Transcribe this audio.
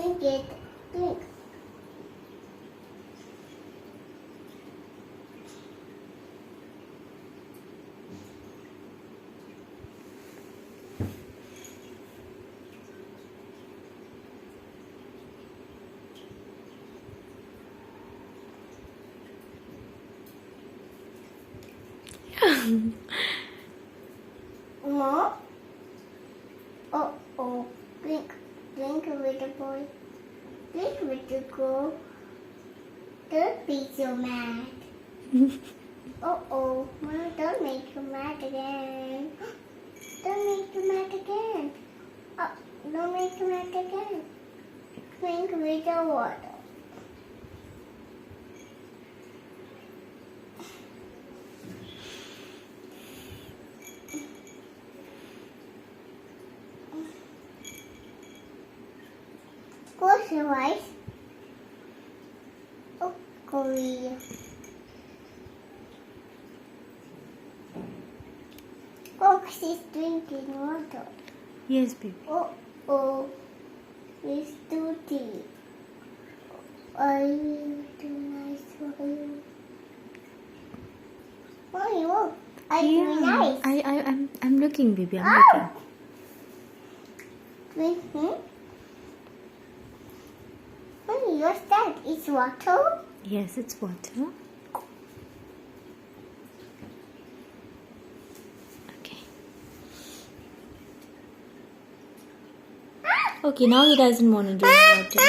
Drink it. Drink. More? Oh. Drink. Drink, little boy. Drink, little girl. Don't be so mad. Oh. Mom, don't make you mad again. Don't make you mad again. Oh, don't make you mad again. Drink little water. Close your eyes. Oh, Korea. Fox is drinking water. Yes, baby. Oh. It's too deep. Are you too nice for you? Oh, are you nice? I'm looking, baby. I'm looking. What's that? It's water? Yes, it's water. Okay. Okay, now he doesn't want to drink water.